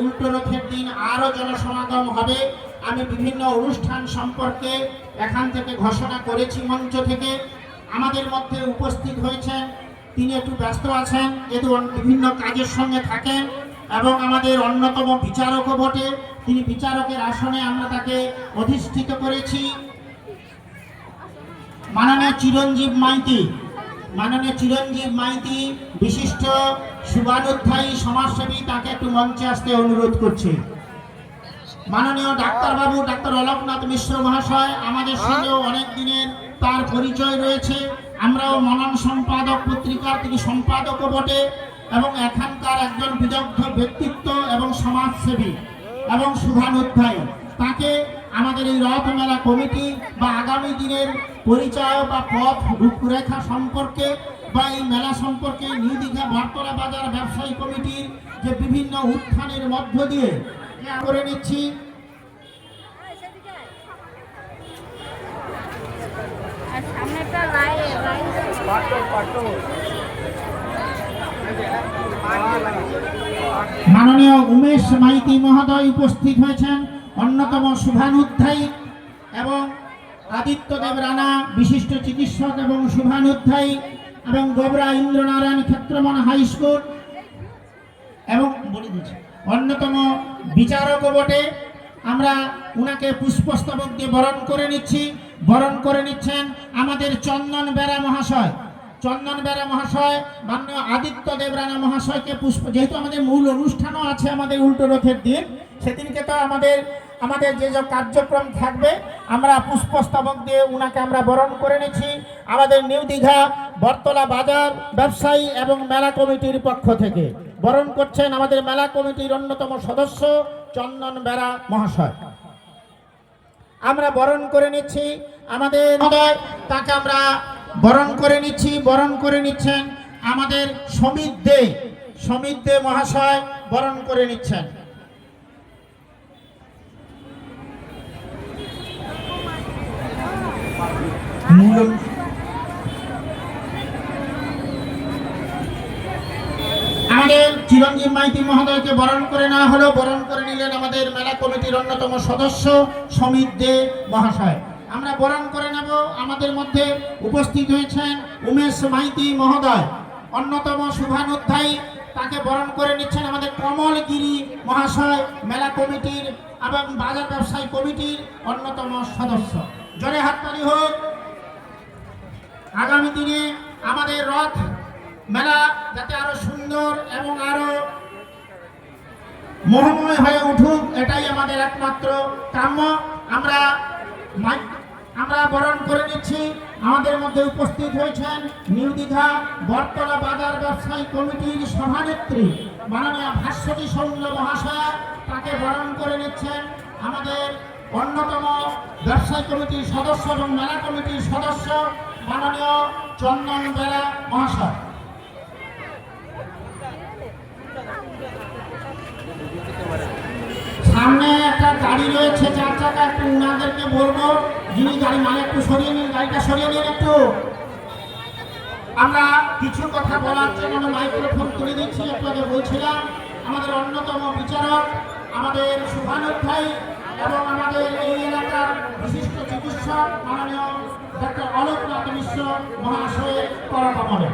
উল্টো রথের দিন আরো জনসমাগম হবে। আমি বিভিন্ন অনুষ্ঠান সম্পর্কে এখান থেকে ঘোষণা করেছি মঞ্চ থেকে। আমাদের মধ্যে উপস্থিত হয়েছেন, তিনি একটু ব্যস্ত আছেন যেহেতু বিভিন্ন কাজের সঙ্গে থাকেন, এবং আমাদের অন্যতম বিচারকও বটে। তিনি বিচারকের আসনে আমরা তাকে অধিষ্ঠিত করেছি। মাননীয় চিরঞ্জীব মাইতি বিশিষ্ট শুভানুধ্যায়ী সমাজসেবী, তাকে একটু মঞ্চে আসতে অনুরোধ করছি। মাননীয় ডাক্তারবাবু ডাক্তার অলকনাথ মিশ্র মহাশয়, আমাদের সঙ্গেও অনেক দিনের তার পরিচয় রয়েছে। আমরাও মনন সম্পাদক পত্রিকার তিনি সম্পাদকও বটে, এবং এখানকার একজন বিদগ্ধ ব্যক্তিত্ব এবং সমাজসেবী এবং শুভানুধ্যায়ী। তাকে আমাদের এই রথমেলা কমিটি বা আগামী দিনের পরিচয় বা পথ রূপরেখা সম্পর্কে বা এই মেলা সম্পর্কে নিউ দীঘা বটতলা বাজার ব্যবসায়ী কমিটির যে বিভিন্ন উত্থানের মধ্য দিয়ে করে নিচ্ছি। মাননীয় উমেশ মাইতি মহোদয় উপস্থিত হয়েছেন, অন্যতম শুভানুধ্যায়ী, এবং আদিত্যদেব রানা বিশিষ্ট চিকিৎসক এবং শুভানুধ্যায়ী, এবং গোবরা ইন্দ্রনারায়ণ ক্ষেত্রমন হাই স্কুল এবং অন্যতম বিচারকও বটে। আমরা উনাকে পুষ্পস্তবক দিয়ে বরণ করে নিচ্ছি। বরণ করে নিচ্ছেন আমাদের চন্দন বেরা মহাশয়। মাননীয় আদিত্যদেব রানা মহাশয়কে পুষ্প, যেহেতু আমাদের মূল অনুষ্ঠানও আছে আমাদের উল্টো রথের দিন, সেদিনকে তো আমাদের যে কার্যক্রম থাকবে আমরা পুষ্পস্তবক দিয়ে উনাকে আমরা বরণ করে নিচ্ছি আমাদের নিউ দীঘা বটতলা বাজার ব্যবসায়ী এবং মেলা কমিটির পক্ষ থেকে। বরণ করছেন আমাদের মেলা কমিটির অন্যতম সদস্য চন্দন বেরা মহাশয়। আমরা বরণ করে নিচ্ছি আমাদের তাকে আমরা বরণ করে নিচ্ছি। বরণ করে নিচ্ছেন আমাদের সমিত দে মহাশয়, বরণ করে নিচ্ছেন। আমাদের চিরঞ্জীব মাইতি মহোদয়কে বরণ করে নেওয়া হলো। বরণ করে নিলেন আমাদের মেলা কমিটির অন্যতম সদস্য সমিত দে মহাশয়। আমরা বরণ করে নেব। আমাদের মধ্যে উপস্থিত হয়েছেন উমেশ মাইতি মহোদয়, অন্যতম শুভানুধ্যায়ী, তাকে বরণ করে নিচ্ছেন আমাদের কমলগিরি মহাশয়, মেলা কমিটির এবং বাজার ব্যবসায়ী কমিটির অন্যতম সদস্য। জোরে হাততালি হোক। আগামী দিনে আমাদের রথ মেলা যাতে আরো সুন্দর এবং আরো মোহময় হয়ে উঠুক, এটাই আমাদের একমাত্র কাম্য। আমরা বরণ করে নিচ্ছি। আমাদের মধ্যে উপস্থিত হয়েছেন নিউ দীঘা বটতলা বাজার ব্যবসায়ী কমিটির সভানেত্রী মাননীয় ভাস্বতী সৌম্য মহাশয়, তাকে বরণ করে নিচ্ছেন আমাদের অন্যতম ব্যবসায়ী কমিটির সদস্য এবং মেলা কমিটির সদস্য মাননীয় চন্দন বেরা মহাশয়। সামনে একটা গাড়ি রয়েছে 4 চাকা, একটু উনাদেরকে বলবো যিনি গাড়ি একটু সরিয়ে নিন, গাড়িটা সরিয়ে নিন একটু। আমরা কিছু কথা বলার জন্য মাইক্রোফোন তুলে দিচ্ছি। আপনাকে বলছিলাম আমাদের অন্যতম বিচারক, আমাদের শুভানুধ্যায়ী এবং আমাদের এই এলাকার বিশিষ্ট চিকিৎসক মাননীয় ডাক্তার অলকনাথ মিশ্র মহাশয়ের পরামর্শে